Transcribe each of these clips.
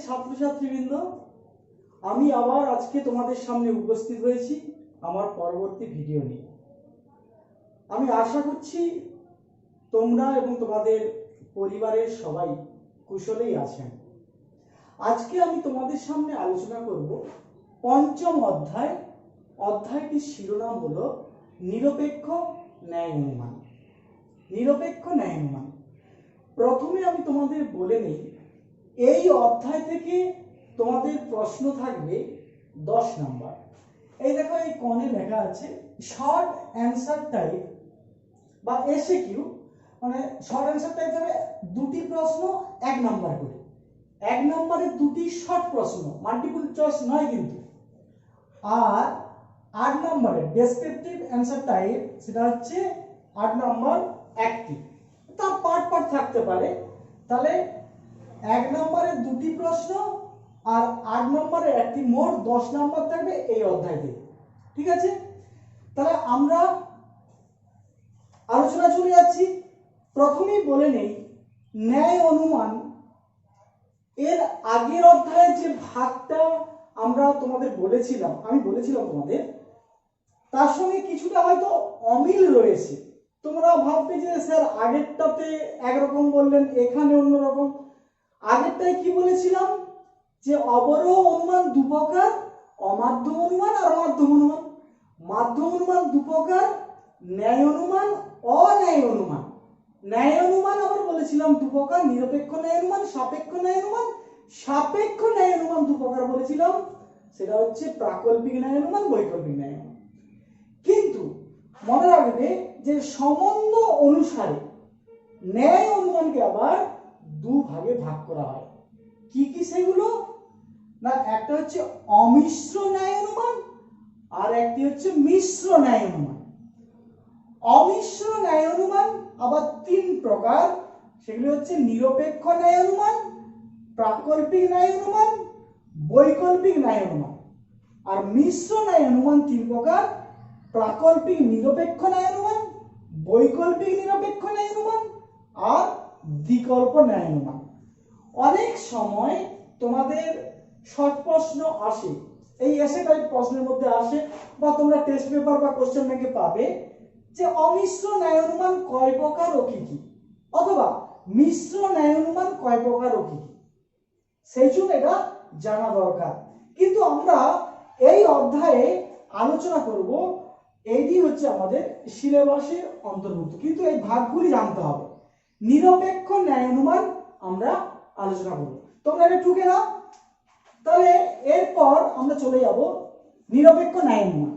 ছাত্রছাত্রীবৃন্দ, আমি আবার আজকে তোমাদের সামনে উপস্থিত হয়েছি আমার পরবর্তী ভিডিও নিয়ে। আমি আশা করছি তোমরা এবং তোমাদের পরিবারের সবাই কুশলেই আছেন। আজকে আমি তোমাদের সামনে আলোচনা করব পঞ্চম অধ্যায়। অধ্যায়টির শিরোনাম হলো নিরপেক্ষ ন্যায় অনুমান। নিরপেক্ষ ন্যায় অনুমান। প্রথমে আমি তোমাদের বলে নেই, এই অধ্যায় থেকে তোমাদের প্রশ্ন থাকবে 10 নাম্বার। এই দেখো, এই কোণে লেখা আছে শর্ট অ্যান্সার টাইপ বা এসএকিউ, মানে শর্ট অ্যান্সার টাইপ হবে দুটি প্রশ্ন 1 নাম্বার করে। 1 নম্বরে দুটি শর্ট প্রশ্ন, মাল্টিপল চয়েস নয় কিন্তু। আর 8 নম্বরে ডেসক্রিপটিভ অ্যান্সার টাইপ, সেটা হচ্ছে 8 নম্বর একটি। তা পার্ট পার্ট থাকতে পারে। তাহলে 1 নম্বরে দুটি প্রশ্ন আর 8 নম্বরে একটি, মোট 10 নাম্বার থাকবে এই অধ্যায় থেকে। ঠিক আছে, তাহলে আমরা আলোচনা চলে যাচ্ছি। প্রথমেই বলে নেই, ন্যায় অনুমান এর আগের অধ্যায়ের যে ভাগটা আমরা তোমাদের বলেছিলাম, আমি বলেছিলাম তোমাদের, তার সঙ্গে কিছুটা হয়তো অমিল রয়েছে। তোমরা ভাববে যে স্যার আগেরটাতে একরকম বললেন, এখানে অন্যরকম। আগেরটায় কি বলেছিলাম যে অবরোহ অনুমান দু প্রকার, অমাধ্যম অনুমান আর অমাধ্যম অনুমান। মাধ্যম অনুমান দু প্রকার, ন্যায় অনুমান, অন্যায় অনুমান। ন্যায় অনুমান আবার বলেছিলাম দু প্রকার, নিরপেক্ষ ন্যায় অনুমান, সাপেক্ষ ন্যায় অনুমান। সাপেক্ষ ন্যায় অনুমান দু প্রকার বলেছিলাম, সেটা হচ্ছে প্রাকল্পিক ন্যায় অনুমান, বৈকল্পিক ন্যায় অনুমান। কিন্তু মনে রাখবে যে সম্বন্ধ অনুসারে ন্যায় অনুমানকে আবার দু ভাগে ভাগ করা হয়। কি কি সেগুলো? না, একটা হচ্ছে অমিশ্র ন্যায় অনুমান আর একটি হচ্ছে মিশ্র ন্যায় অনুমান। অমিশ্র ন্যায় অনুমান আবার 3 প্রকার, সেগুলি হচ্ছে নিরপেক্ষ ন্যায় অনুমান, প্রাকল্পিক ন্যায় অনুমান, বৈকল্পিক ন্যায় অনুমান। আর মিশ্র ন্যায় অনুমান 3 প্রকার, প্রাকল্পিক নিরপেক্ষ ন্যায় অনুমান, বৈকল্পিক নিরপেক্ষ ন্যায় অনুমান আর বিকল্প ন্যায় অনুমান। অনেক সময় তোমাদের শর্ট প্রশ্ন আসে, এই এসে টাইপ প্রশ্নের মধ্যে আসে, বা তোমরা টেস্ট পেপার বা কোশ্চেন ব্যাংকে পাবে যে অমিশ্র ন্যায় অনুমান কয় প্রকার ও কি কি, অথবা মিশ্র ন্যায় অনুমান কয় প্রকার ও কি কি। সেই জন্য এটা জানা দরকার। কিন্তু আমরা এই অধ্যায়ে আলোচনা করব, এইটি হচ্ছে আমাদের সিলেবাসের অন্তর্ভুক্ত, কিন্তু এই ভাগগুলি জানতে হবে। নিরপেক্ষ ন্যায় অনুমান আমরা আলোচনা করব, তোমরা এটা টুকে নাও। তাহলে এরপর আমরা চলে যাব নিরপেক্ষ ন্যায় অনুমান।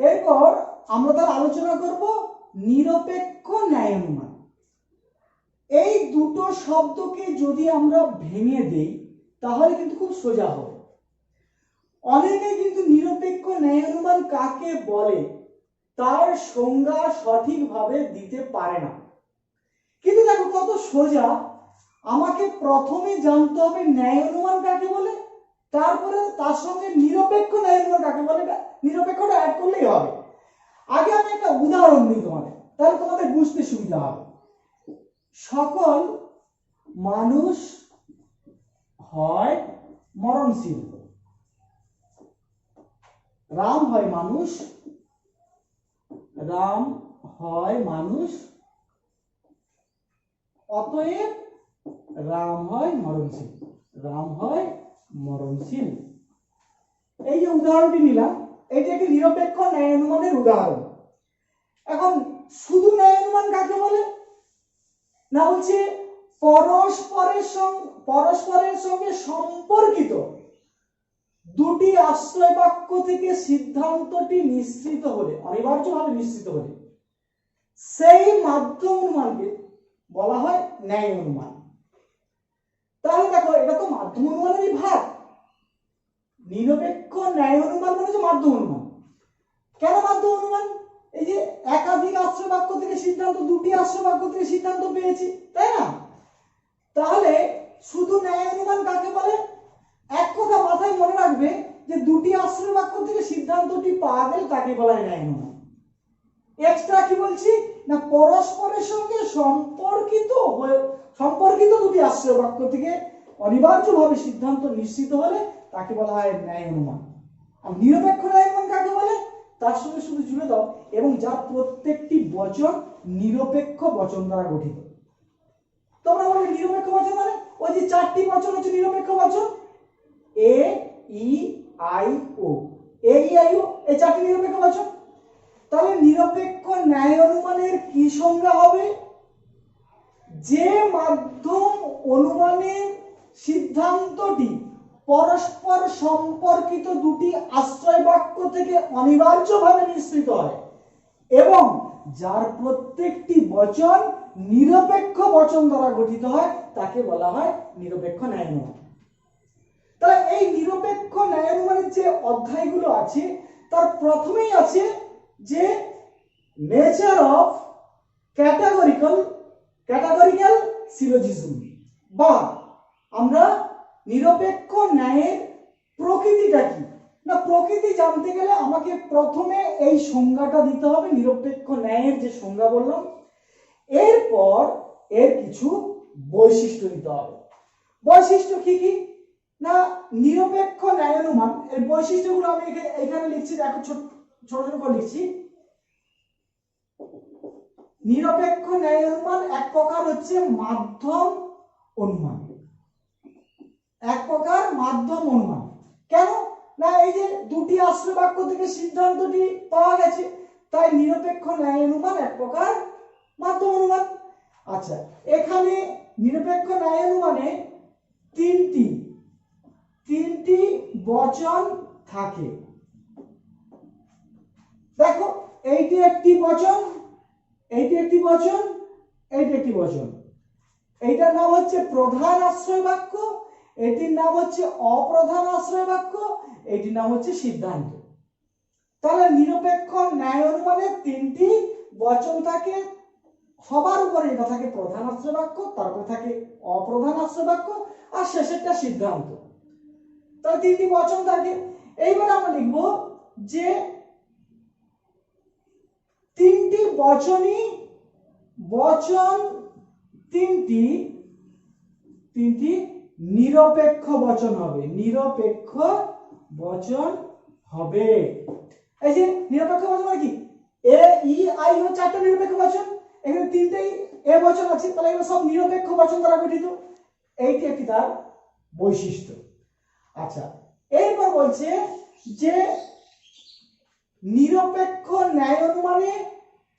এরপর আমরা তাহলে আলোচনা করব নিরপেক্ষ ন্যায় অনুমান। এই দুটো শব্দকে যদি আমরা ভেঙে দেই তাহলে কিন্তু খুব সোজা হবে। অনেকে কিন্তু নিরপেক্ষ ন্যায় অনুমান কাকে বলে তার সংজ্ঞা সঠিকভাবে দিতে পারে না। কিন্তু দেখো কত সোজা, আমাকে প্রথমে জানতে হবে ন্যায় অনুমান কাকে বলে, তারপরে তার সঙ্গে নিরপেক্ষ ন্যায় অনুমান কাকে বলে, নিরপেক্ষটা অ্যাড করলেই হবে। আগে আমি একটা উদাহরণ দিই তোমাদের, তাহলে তোমাদের বুঝতে সুবিধা হবে। সকল মানুষ হয় মরণশীল। রাম হয় মানুষ, রাম হয় মানুষ, অতএব রাম হয় মরণশীল। রাম হয় মরণশীল। এই যে উদাহরণটি নিলাম, এটি একটি নিরপেক্ষ ন্যায় অনুমানের উদাহরণ। এখন শুধু ন্যায় অনুমান কাকে বলে? না, হচ্ছে পরস্পরের সঙ্গে সম্পর্কিত দুটি আশ্রয় বাক্য থেকে সিদ্ধান্তটি নিশ্চিত হলে, অনিবার্যভাবে নিশ্চিত হলে, সেই মাধ্যম অনুমানকে বলা হয় ন্যায় অনুমান। তাহলে দেখো, এটা তো মাধ্যম অনুমানেরই ভাগ। নিরপেক্ষ ন্যায় অনুমান মানে হচ্ছে মাধ্যম অনুমান। কেন মাধ্যম অনুমান? এই যে একাধিক আশ্রয় বাক্য থেকে সিদ্ধান্ত, দুটি আশ্রয় বাক্য থেকে সিদ্ধান্ত পেয়েছি, তাই না? তাহলে শুধু ন্যায় অনুমান কাকে বলে? এক কথা মাথায় মনে রাখবে যে দুটি আশ্রয় বাক্য থেকে সিদ্ধান্তটি পাওয়া গেলে তাকে বলা হয় ন্যায় অনুমান। এক্সট্রা কি বলছি না, পরস্পরের সঙ্গে সম্পর্কিত দুটি আশ্রয় বাক্য থেকে অনিবার্যভাবে সিদ্ধান্ত নিশ্চিত হলে তাকে বলা হয় ন্যায় অনুমান। আর নিরপেক্ষ ন্যায় অনুমান কাকে বলে? তার সঙ্গে শুধু জুড়ে দাও এবং যার প্রত্যেকটি বচন নিরপেক্ষ বচন দ্বারা গঠিত। তোমরা বলবে নিরপেক্ষ বচন মানে ওই যে চারটি বচন হচ্ছে নিরপেক্ষ বচন, এ E I O, A E I O, এই চারটি নিরপেক্ষ বচন। তাহলে নিরপেক্ষ ন্যায় অনুমানের কি সংজ্ঞা হবে? যে মাধ্যম অনুমানের সিদ্ধান্তটি পরস্পর সম্পর্কিত দুটি আশ্রয় বাক্য থেকে অনিবার্যভাবে নিঃসৃত হয় এবং যার প্রত্যেকটি বচন নিরপেক্ষ বচন দ্বারা গঠিত হয় তাকে বলা হয় নিরপেক্ষ ন্যায় অনুমান। তাহলে এই নিরপেক্ষ ন্যায় অনুমানের যে অধ্যায়গুলো আছে তার প্রথমেই আছে যে নেচার অফ ক্যাটাগরিক্যাল সিলোজিজম, বা আমরা নিরপেক্ষ ন্যায়ের প্রকৃতিটা কি না। প্রকৃতি জানতে গেলে আমাকে প্রথমে এই সংজ্ঞাটা দিতে হবে, নিরপেক্ষ ন্যায়ের যে সংজ্ঞা বললাম, এরপর এর কিছু বৈশিষ্ট্য দিতে হবে। বৈশিষ্ট্য কি কি না, নিরপেক্ষ ন্যায় অনুমান এর বৈশিষ্ট্যগুলো আমি এখানে লিখছি, দেখো ছোট ছোট করে লিখছি। নিরপেক্ষ ন্যায় অনুমান এক প্রকার হচ্ছে মাধ্যম অনুমান, এক প্রকার মাধ্যম অনুমান। কেন না, এই যে দুটি আশ্রয় বাক্য থেকে সিদ্ধান্তটি পাওয়া গেছে, তাই নিরপেক্ষ ন্যায় অনুমান এক প্রকার মাধ্যম অনুমান। আচ্ছা, এখানে নিরপেক্ষ ন্যায় অনুমানে তিনটি বচন থাকে। দেখো, এইটি একটি বচন, এইটি একটি বচন, এইটি একটি বচন। এইটার নাম হচ্ছে প্রধান আশ্রয় বাক্য, এটির নাম হচ্ছে অপ্রধান আশ্রয় বাক্য, এটির নাম হচ্ছে সিদ্ধান্ত। তাহলে নিরপেক্ষ ন্যায় অনুমানে তিনটি বচন থাকে, সবার উপরে এটা থাকে প্রধান আশ্রয় বাক্য, তারপরে থাকে অপ্রধান আশ্রয় বাক্য, আর শেষেরটা সিদ্ধান্ত। তাহলে তিনটি বচন থাকে। এইবার আমরা লিখব যে তিনটি বচন তিনটি নিরপেক্ষ বচন হবে, নিরপেক্ষ বচন হবে। এই যে নিরপেক্ষ বচন মানে কি, এ ই আই ও চারটা নিরপেক্ষ বচন, এখানে তিনটেই এ বচন আছে, তাহলে এগুলো সব নিরপেক্ষ বচন দ্বারা গঠিত। এইটি একটি তার বৈশিষ্ট্য। আচ্ছা, এরপর বলছে যে নিরপেক্ষ ন্যায় অনুমানে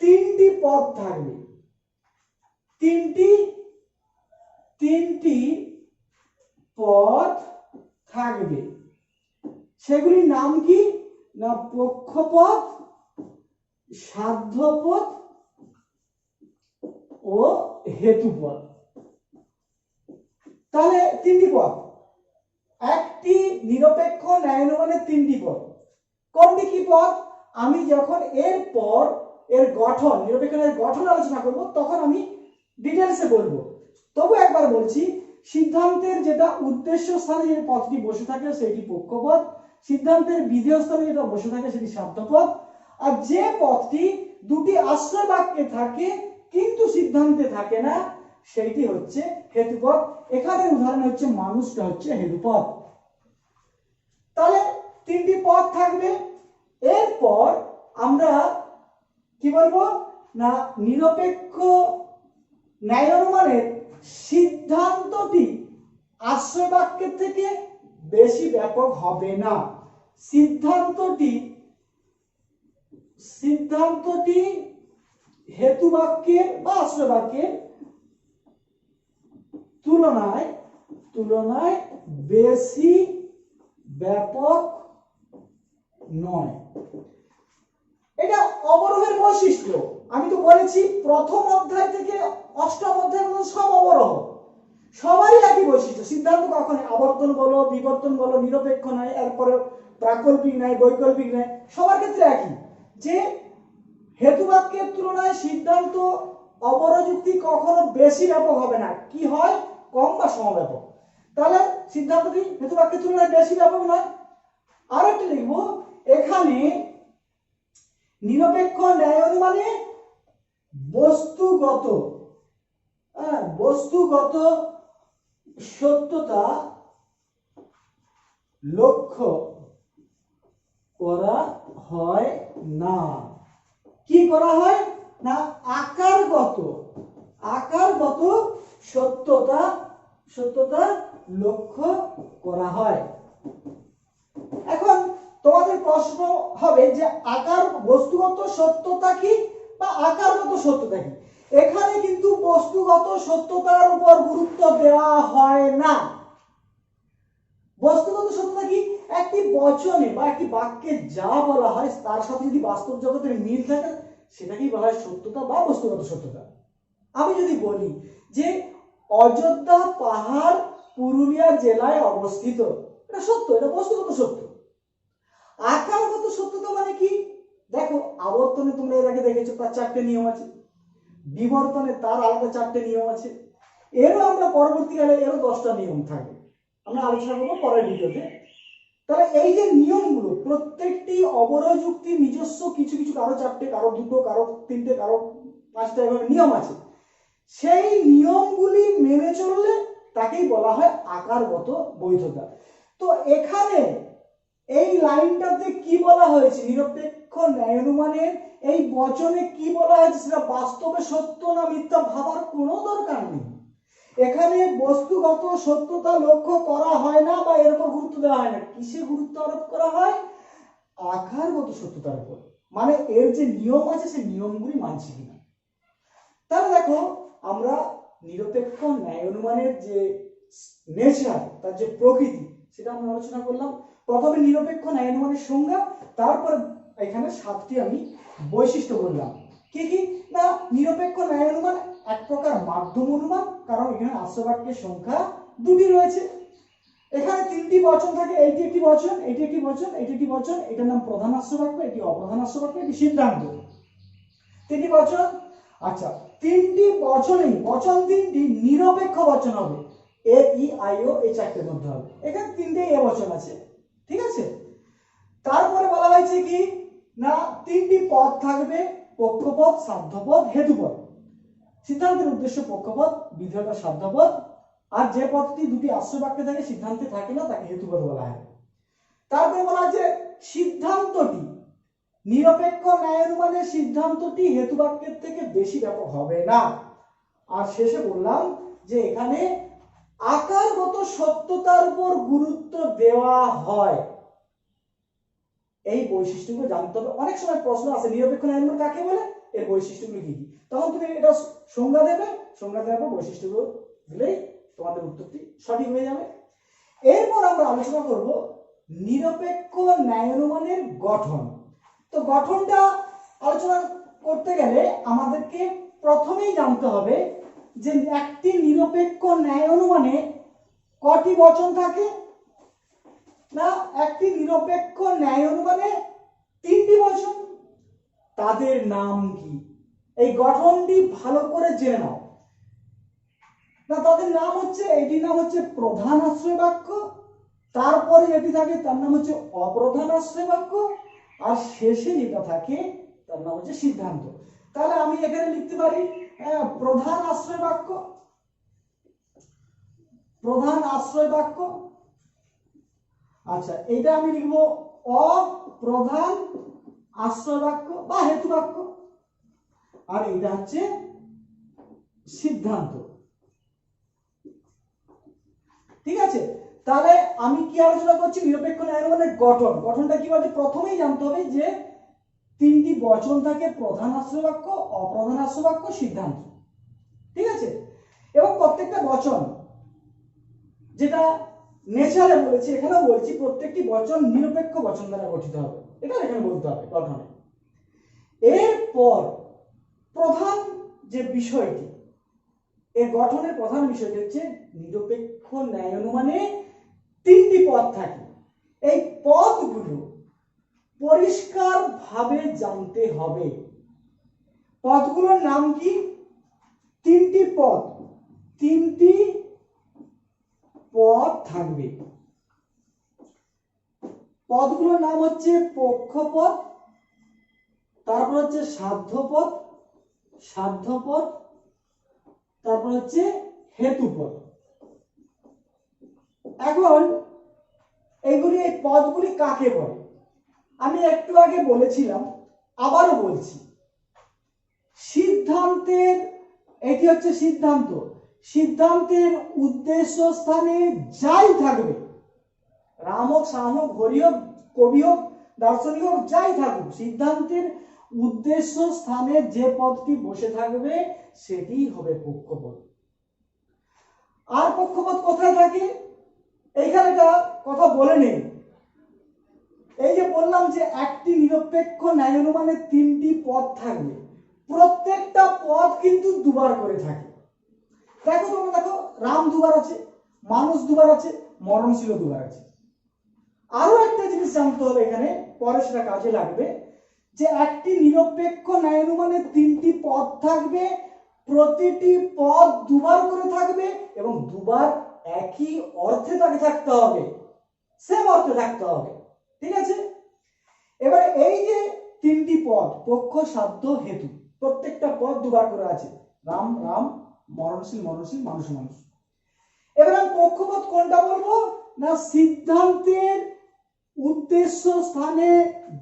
তিনটি পদ থাকবে, তিনটি পদ থাকবে। সেগুলির নাম কি না, পক্ষপদ, সাধ্যপদ ও হেতুপদ। তাহলে তিনটি পদ, একটি নিরপেক্ষ ন্যায় অনুমানের তিনটি পদ। কোনটি কি পদ? আমি যখন এরপর এর গঠন, নিরপেক্ষ ন্যায়ের গঠন আলোচনা করব তখন আমি ডিটেলসে বলবো। তবু একবার বলছি, সিদ্ধান্তের যেটা উদ্দেশ্য স্থানে যে পদটি বসে থাকে সেটি পক্ষপদ, সিদ্ধান্তের বিধেয় স্থানে যেটা বসে থাকে সেটি সাধ্যপদ, আর যে পদটি দুটি আশ্রয় বাক্যে থাকে কিন্তু সিদ্ধান্তে থাকে না সেইটি হচ্ছে হেতুপদ। এখানে উদাহরণ হচ্ছে মানুষটা হচ্ছে হেতুপদ। তাহলে তিনটি পদ থাকবে। এরপর আমরা কি বলবো না, নিরপেক্ষ ন্যায় অনুমানের সিদ্ধান্তটি আশ্রয় বাক্যের থেকে বেশি ব্যাপক হবে না। সিদ্ধান্তটি হেতু বাক্যের বা আশ্রয় বাক্যের তুলনায় বেশি ব্যাপক নয়। এটা অবরোহের বৈশিষ্ট্য। আমি তো বলেছি প্রথম অধ্যায় থেকে অষ্টম অধ্যায় পর্যন্ত সব অবরোহ, সবারই একই বৈশিষ্ট্য। সিদ্ধান্ত কখনো আবর্তন বলো, বিবর্তন বলো, নিরপেক্ষ নয়, এরপরে প্রাকল্পিক নয়, বৈকল্পিক নয়, সবার ক্ষেত্রে একই, যে হেতু বাক্যের তুলনায় সিদ্ধান্ত অবরোযুক্তি কখনো বেশি ব্যাপক হবে না, কি হয় কম বা সমব্যাপক। তাহলে সিদ্ধান্তটি হেতু বাক্যের তুলনায় বেশি ব্যাপক নয়। আর একটা লিখবো, এখানে নিরপেক্ষ ন্যায় অনুমানে বস্তুগত সত্যতা লক্ষ্য করা হয় না। কি করা হয় না, আকারগত সত্যতা লক্ষ্য করা হয়। এখন তোমাদের প্রশ্ন হবে যে বস্তুগত সত্যতা কি বা আকারগত সত্যতা কি। এখানে কিন্তু বস্তুগত সত্যতার উপর গুরুত্ব দেওয়া হয় না। বস্তুগত সত্যতা কি, একটি বচনে বা একটি বাক্যে যা বলা হয় তার সাথে যদি বাস্তব জগতের মিল থাকে সেটাকেই বলা হয় সত্যতা বা বস্তুগত সত্যতা। আমি যদি বলি যে অযোধ্যা পাহাড় পুরুলিয়া জেলায় অবস্থিত, এটা সত্য, এটা বস্তুগত সত্য। আকারগত সত্যতা মানে কি, দেখো আবর্তনে তোমরা এর আগে দেখেছো তার 4টে নিয়ম আছে, বিবর্তনে তার আলাদা 4টে নিয়ম আছে, এরও আমরা পরবর্তীকালে এরও 10টা নিয়ম থাকবে, আমরা আলোচনা করবো পরের ভিডিওতে। তাহলে এই যে নিয়মগুলো প্রত্যেকটি অবরোধ যুক্তির নিজস্ব কিছু কিছু, কারো 4টে, কারো 2টো, কারো 3টে, কারো 5টা এভাবে নিয়ম আছে। সেই নিয়মগুলি মেনে চললে তাকেই বলা হয় আকারগত বৈধতা। তো এখানে এই লাইনটাতে কি বলা হয়েছে, নিরপেক্ষ ন্যায় অনুমানের এই বচনে কি বলা হয়েছে সেটা বাস্তবে সত্য না মিথ্যা ভাবার কোনো দরকার নেই। এখানে বস্তুগত সত্যতা লক্ষ্য করা হয় না বা এর উপর গুরুত্ব দেওয়া হয় না। কিসে গুরুত্ব আরোপ করা হয়, আকারগত সত্যতার উপর, মানে এর যে নিয়ম আছে সেই নিয়মগুলি মানছে কিনা। তাহলে দেখো আমরা নিরপেক্ষ ন্যায় অনুমানের যে নেচার, তার যে প্রকৃতি, সেটা আমরা আলোচনা করলাম। প্রথমে নিরপেক্ষ ন্যায় অনুমানের সংজ্ঞা, তারপর এখানে 7টি আমি বৈশিষ্ট্য বললাম। কি কি না, নিরপেক্ষ ন্যায় অনুমান এক প্রকার মাধ্যম অনুমান, কারণ এখানে আশ্রয়বাক্যের সংখ্যা 2টি রয়েছে। এখানে 3টি বচন থাকে, এইটি একটি বচন, এটি একটি বচন, এটি একটি বচন, এটার নাম প্রধান আশ্রয়বাক্য, এটি অপ্রধান আশ্রয়বাক্য, এটি সিদ্ধান্ত। 3টি বচন। আচ্ছা, 3টি বচনেই বচন 3টি নিরপেক্ষ বচন হবে, এ ই আই ও এই 4টের মধ্যে হবে। এখানে 3টে এ বচন আছে, ঠিক আছে। তারপরে বলা হয়েছে কি না, 3টি পদ থাকবে, পক্ষপদ, সাধ্যপদ, হেতুপদ। সিদ্ধান্তের উদ্দেশ্য পক্ষপদ, বিধেয়তা সাধ্যপদ, আর যে পদটি 2টি আশ্রয়বাক্যে থাকে সিদ্ধান্তে থাকে না তাকে হেতুপদ বলা হয়। তারপরে বলা আছে সিদ্ধান্তটি, নিরপেক্ষ ন্যায় অনুমানের সিদ্ধান্তটি হেতুবাক্যের থেকে বেশি ব্যাপক হবে না। আর শেষে বললাম যে এখানে আকারগত সত্যতার উপর গুরুত্ব দেওয়া হয়। এই বৈশিষ্ট্যগুলো জানতে হবে। অনেক সময় প্রশ্ন আসে নিরপেক্ষ ন্যায় অনুমান কাকে বলে, এর বৈশিষ্ট্যগুলো কি কি, তখন তুমি এটা সংজ্ঞা দেবে, সংজ্ঞা দেওয়ার পর বৈশিষ্ট্যগুলো দিলেই তোমাদের উত্তরটি সঠিক হয়ে যাবে। এরপর আমরা আলোচনা করব নিরপেক্ষ ন্যায় অনুমানের গঠন। তো গঠনটা আলোচনা করতে গেলে আমাদেরকে প্রথমেই জানতে হবে যে একটি নিরপেক্ষ ন্যায় অনুমানে কটি বচন থাকে না, একটি নিরপেক্ষ ন্যায় অনুমানে 3টি বচন। তাদের নাম কি, এই গঠনটি ভালো করে জেনে নাও। না, তাদের নাম হচ্ছে, এটির নাম হচ্ছে প্রধান আশ্রয় বাক্য, তারপরে যেটি থাকে তার নাম হচ্ছে অপ্রধান আশ্রয় বাক্য, আর শেষে যেটা থাকে তার নাম হচ্ছে সিদ্ধান্ত। তাহলে আমি এখানে লিখতে পারি প্রধান আশ্রয় বাক্য, প্রধান আশ্রয় বাক্য। আচ্ছা, এটা আমি লিখবো অপ্রধান আশ্রয় বাক্য বা হেতু বাক্য, আর এটা হচ্ছে সিদ্ধান্ত। ঠিক আছে, তাহলে আমি কি আলোচনা করছি, নিরপেক্ষ ন্যায় অনুমানের গঠন। গঠনটা কি বলছে, প্রথমেই জানতে হবে যে 3টি বচন থাকে, প্রধান আশ্রয় বাক্য, অপ্রধান আশ্রয় বাক্য, সিদ্ধান্ত। ঠিক আছে, এবং প্রত্যেকটা বচন, যেটা নেচারে বলেছি এখানেও বলছি, প্রত্যেকটি বচন নিরপেক্ষ বচন দ্বারা গঠিত হবে, এটা এখানে বলতে হবে গঠনে। এরপর প্রধান যে বিষয়টি, এর গঠনের প্রধান বিষয়টি হচ্ছে নিরপেক্ষ ন্যায় অনুমানে 3টি পদ থাকে। এই পদগুলো পরিষ্কার ভাবে জানতে হবে। পদগুলোর নাম কি, 3টি পদ, 3টি পদ থাকবে। পদগুলোর নাম হচ্ছে পক্ষপদ, তারপর হচ্ছে সাধ্যপদ, সাধ্যপদ, তারপর হচ্ছে হেতুপদ। এখন এইগুলি, এই পদগুলি কাকে বলে? আমি একটু আগে বলেছিলাম, আবারও বলছি, সিদ্ধান্তের, এটি হচ্ছে সিদ্ধান্ত, সিদ্ধান্তের উদ্দেশ্য স্থানে যাই থাকবে, রাম হোক, শ্যাম হোক, হরি হোক, কবি হোক, দার্শনিক হোক, যাই থাকুক, সিদ্ধান্তের উদ্দেশ্য স্থানে যে পদটি বসে থাকবে সেটি হবে পক্ষপদ। আর পক্ষপদ কোথায় থাকে? এইখানে একটা কথা বলে নেই, এই যে বললাম যে একটি নিরপেক্ষ ন্যায় অনুমানের তিনটি পদ থাকবে, প্রত্যেকটা পদ কিন্তু দুবার করে থাকে। দেখো তোমরা, দেখো রাম দুবার আছে, মানুষ দুবার আছে, মরণশীল দুবার আছে। আরো একটা জিনিস জানতে হবে এখানে, পরে সেটা কাজে লাগবে, যে একটি নিরপেক্ষ ন্যায় অনুমানের তিনটি পদ থাকবে, প্রতিটি পদ দুবার করে থাকবে এবং দুবার একই অর্থে তাকে থাকতে হবে, সেম অর্থে থাকতে হবে। ঠিক আছে? এবারে এই যে তিনটি পদ, পক্ষ, সাধ্য, হেতু, প্রত্যেকটা পদ দুবার করে আছে, রাম রাম, মরণশীল মরণশীল, মানুষ মানুষ। এবার আমি পক্ষপদ কোনটা বলবো না, সিদ্ধান্তের উদ্দেশ্য স্থানে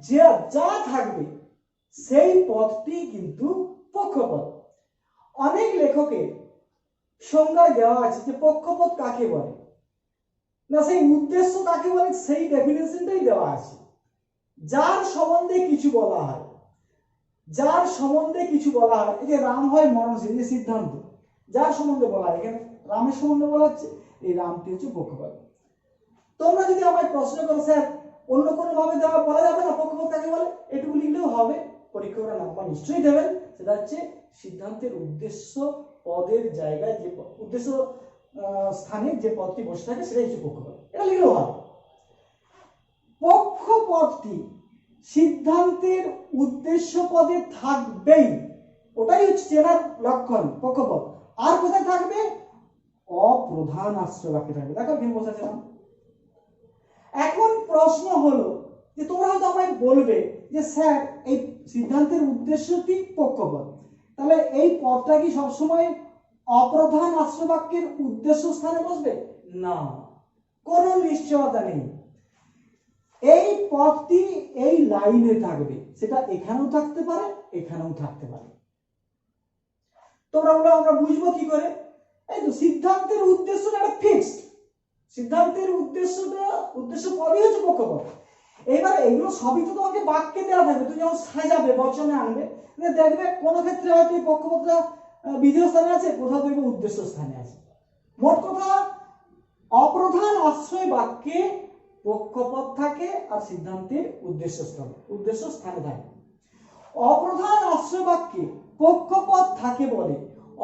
যা যা থাকবে সেই পদটি কিন্তু পক্ষপদ। অনেক লেখকের সংজ্ঞায় দেওয়া আছে যে পক্ষপদ কাকে বলে, না সেই উদ্দেশ্য কাকে বলে সেই ডেফিনেশনটাই দেওয়া আছে। যার সম্বন্ধে কিছু বলা হয়, যার সম্বন্ধে কিছু বলা হয়, এই যে রাম হয় মরণশীল, যে সিদ্ধান্ত, যার সম্বন্ধে বলা হয়, এখানে রামের সম্বন্ধে বলা হচ্ছে, এই রামটি হচ্ছে পক্ষপদ। তোমরা যদি আমায় প্রশ্ন করো স্যার অন্য কোনো ভাবে দেওয়া বলা যাবে না পক্ষপদ কাকে বলে, এটুকু লিখলেও হবে, পরীক্ষকরা নাম্বার নিশ্চয়ই দেবেন। সেটা হচ্ছে সিদ্ধান্তের উদ্দেশ্য পদের জায়গায় যে উদ্দেশ্য স্থানে যে পদটি বসে থাকে সেটাই হচ্ছে পক্ষপদ, এটা লিখলেও হবে। পক্ষপদটি সিদ্ধান্তের উদ্দেশ্য পদে থাকবেই, ওটাই হচ্ছে চেনার লক্ষণ পক্ষপদ। আর কোথায় থাকবে? অপ্রধান আশ্রয় বাক্যে থাকবে। দেখো এখানে বোঝাচ্ছিলাম। এখন প্রশ্ন হলো যে তোমরা হয়তো আমায় বলবে যে স্যার এই সিদ্ধান্তের উদ্দেশ্যটি পক্ষপদ, তাহলে এই পদটা কি সবসময় অপ্রধান আশ্রয় বাক্যের উদ্দেশ্য স্থানে বসবে? না, কোনো নিশ্চয়তা নেই। এই পদটি এই লাইনে থাকবে, সেটা এখানেও থাকতে পারে, এখানেও থাকতে পারে। তোমরা বলো আমরা বুঝবো কি করে? এই তো সিদ্ধান্তের উদ্দেশ্যটা একটা ফিক্সড, সিদ্ধান্তের উদ্দেশ্য পদই হচ্ছে পক্ষপদ। এবার এগুলো সবই তো তোমাকে বাক্যে দেওয়া থাকবে, তুমি যখন সাজাবে বচনে আনবে দেখবে কোনো ক্ষেত্রে হয়তো এই পক্ষপদটা বিধেয় স্থানে আছে, কোথাও দেখবে উদ্দেশ্য স্থানে আছে। মোট কথা অপ্রধান আশ্রয় বাক্যে পক্ষপদ থাকে আর সিদ্ধান্তের উদ্দেশ্য স্থানে থাকে। অপ্রধান আশ্রয় বাক্যে পক্ষপদ থাকে বলে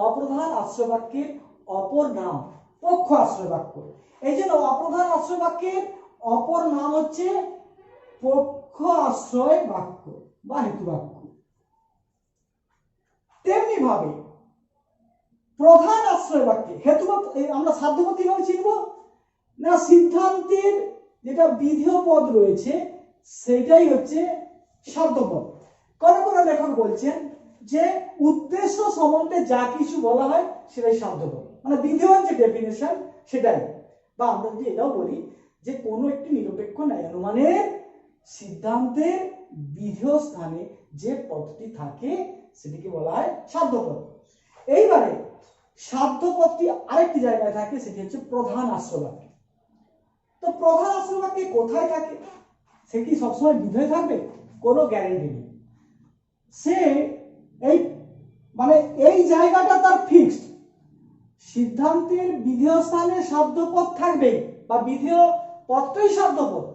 অপ্রধান আশ্রয় বাক্যের অপর নাম পক্ষ আশ্রয় বাক্য। এই জন্য অপ্রধান আশ্রয় বাক্যের অপর নাম হচ্ছে পক্ষ আশ্রয় বাক্য বা হেতু বাক্য। তেমনি ভাবে প্রধান আশ্রয় বাক্যে হেতু আমরা সাধ্যপদ কিভাবে চিনব না, সিদ্ধান্তের যেটা বিধেয় পদ রয়েছে সেটাই হচ্ছে সাধ্যপদ। কোন কোন লেখক বলছেন যে উদ্দেশ্য সম্বন্ধে যা কিছু বলা হয় সেটাই সাধ্যপদ, মানে বিধেয় যে ডেফিনেশন সেটাই। বা আমরা যদি এটাও বলি যে কোনো একটি নিরপেক্ষ ন্যায় অনুমানের সিদ্ধান্তের বিধেয় স্থানে যে পদটি থাকে সেটিকে বলা হয় সাধ্যপদ। এইবারে সাধ্যপদটি আরেকটি জায়গায় থাকে, সেটি হচ্ছে প্রধান আশ্রয় বাক্যে। তো প্রধান আশ্রয় বাক্যে কোথায় থাকে? সে কি সবসময় বিধেয় থাকবে? কোনো গ্যারান্টি নেই। সে এই মানে এই জায়গাটা তার ফিক্সড, সিদ্ধান্তের বিধেয় স্থানে সাধ্যপদ থাকবে বা বিধেয় পদটাই সাধ্যপদ।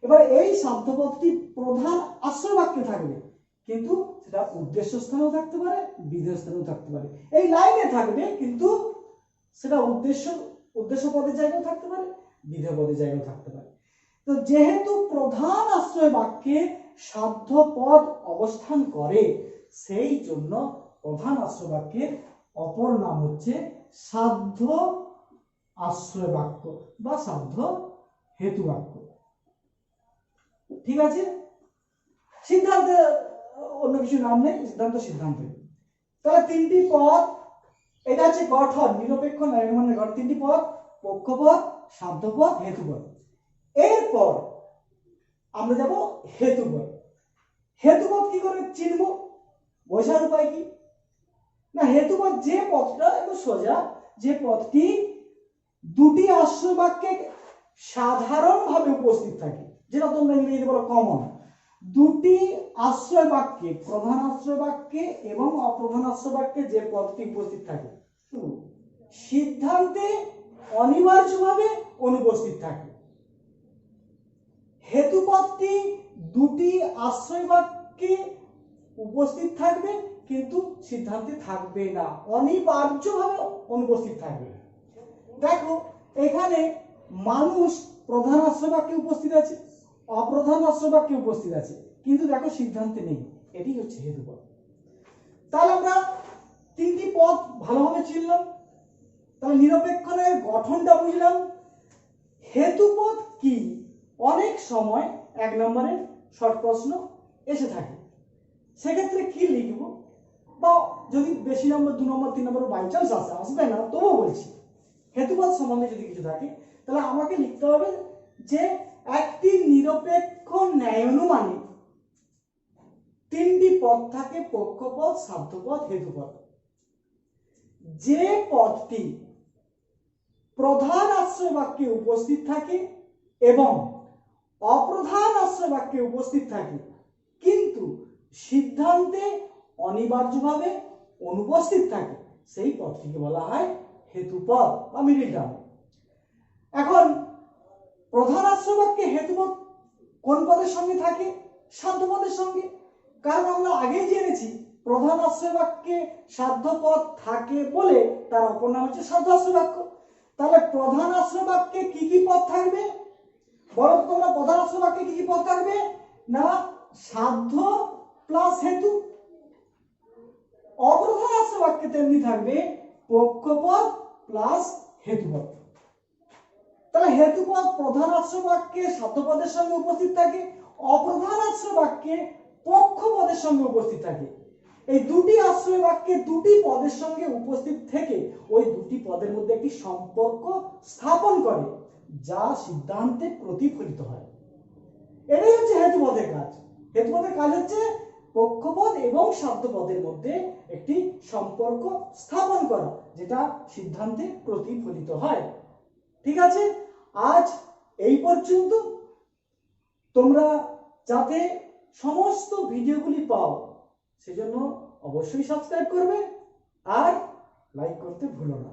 এবার এই সাধ্যপদটি প্রধান আশ্রয় বাক্যে থাকবে, কিন্তু সেটা উদ্দেশ্য স্থানেও থাকতে পারে, বিধেয় স্থানেও থাকতে পারে। এই লাইনে থাকবে, কিন্তু সেটা উদ্দেশ্য পদের জায়গায় থাকতে পারে, বিধেয় পদের জায়গায় থাকতে পারে। তো যেহেতু প্রধান আশ্রয় বাক্যে সাধ্যপদ অবস্থান করে, সেই জন্য প্রধান আশ্রয় বাক্যের অপর নাম হচ্ছে সাধ্য আশ্রয় বাক্য বা সাধ্য হেতু বাক্য। ঠিক আছে? সিদ্ধান্তে অন্য কিছু নাম নেই, সিদ্ধান্ত। তাহলে তিনটি পদ, এটা হচ্ছে গঠন, নিরপেক্ষ ন্যায় অনুমানের গঠন। তিনটি পদ, পক্ষপদ, সাধ্যপদ হেতুপদ। এরপর আমরা যাব হেতুপদ। হেতুপদ কি করে চিনব, বোঝার উপায় কি? না, হেতুপদ যে পদটা একটু সোজা, যে পদটি দুটি আশ্রয় বাক্যে সাধারণভাবে উপস্থিত থাকে, যেটা তোমরা ইংরেজিতে বলো কমন। দুটি আশ্রয় বাক্যে, প্রধান আশ্রয় বাক্যে এবং অপ্রধান আশ্রয় বাক্যে যে পদটি উপস্থিত থাকে, সিদ্ধান্তে অনিবার্যভাবে অনুপস্থিত থাকে। হেতুপদটি দুটি আশ্রয় বাক্যে উপস্থিত থাকবে কিন্তু সিদ্ধান্তে থাকবে না, অনিবার্যভাবে অনুপস্থিত থাকবে। দেখো এখানে মানুষ প্রধান আশ্রয় বাক্যে উপস্থিত আছে, অপ্রধান আশ্রয় বাক্যে উপস্থিত আছে, কিন্তু দেখো সিদ্ধান্তে নেই। এটি হচ্ছে হেতুপদ। তাহলে আমরা তিনটি পদ ভালোভাবে চিনলাম, তাহলে নিরপেক্ষণের গঠনটা বুঝলাম। হেতুপদ কি অনেক সময় 1 নম্বরের শর্ট প্রশ্ন এসে থাকে, সেক্ষেত্রে কি লিখব, বা যদি বেশি নম্বর 2 নম্বর 3 নম্বর বাই চান্স আসবে না, তবুও বলছি হেতুপদ সম্বন্ধে যদি কিছু থাকে তাহলে আমাকে লিখতে হবে যে একটি নিরপেক্ষ ন্যায় অনুমানে 3টি পদ থাকে, পক্ষপদ, সাধ্যপদ, হেতুপদ। যে পদটি প্রধান আশ্রয় বাক্যে উপস্থিত থাকে এবং অপ্রধান আশ্রয় বাক্যে উপস্থিত থাকে কিন্তু সিদ্ধান্তে অনিবার্যভাবে অনুপস্থিত থাকে, সেই পদটিকে বলা হয় হেতুপদ বা মিডল টার্ম। এখন প্রধান আশ্রয় বাক্যে হেতুপদ কোন পদের সঙ্গে থাকে? সাধ্যপদের সঙ্গে। কারণ আমরা আগেই জেনেছি প্রধান আশ্রয় বাক্যে সাধ্যপদ থাকে বলে তার অপর নাম হচ্ছে সাধ্য আশ্রয় বাক্য। তাহলে প্রধান আশ্রয় বাক্যে কি কি পদ থাকবে বলো তো তোমরা? প্রধান আশ্রয় বাক্যে কি কি পদ থাকবে? না, সাধ্য প্লাস হেতু। অপ্রধান আশ্রয় বাক্যে তেমনি থাকবে পক্ষপদ প্লাস হেতুপদ। তাহলে হেতুপদ প্রধান আশ্রয় বাক্যে সাধ্যপদের সঙ্গে উপস্থিত থাকে, অপ্রধান আশ্রয় বাক্যে পক্ষপদের সঙ্গে উপস্থিত থাকে। এই দুটি আশ্রয় বাক্যে দুটি পদের সঙ্গে উপস্থিত থেকে ওই দুটি পদের মধ্যে একটি সম্পর্ক স্থাপন করে যা সিদ্ধান্তে প্রতিফলিত হয়। এটাই হচ্ছে হেতুপদের কাজ। হেতুপদের কাজ হচ্ছে পক্ষপদ এবং সাধ্যপদের মধ্যে একটি সম্পর্ক স্থাপন করা যেটা সিদ্ধান্তে প্রতিফলিত হয়। ঠিক আছে, আজ এই পর্যন্ত। তোমরা যাতে সমস্ত ভিডিওগুলি পাও সেজন্য অবশ্যই সাবস্ক্রাইব করবে আর লাইক করতে ভুলো না।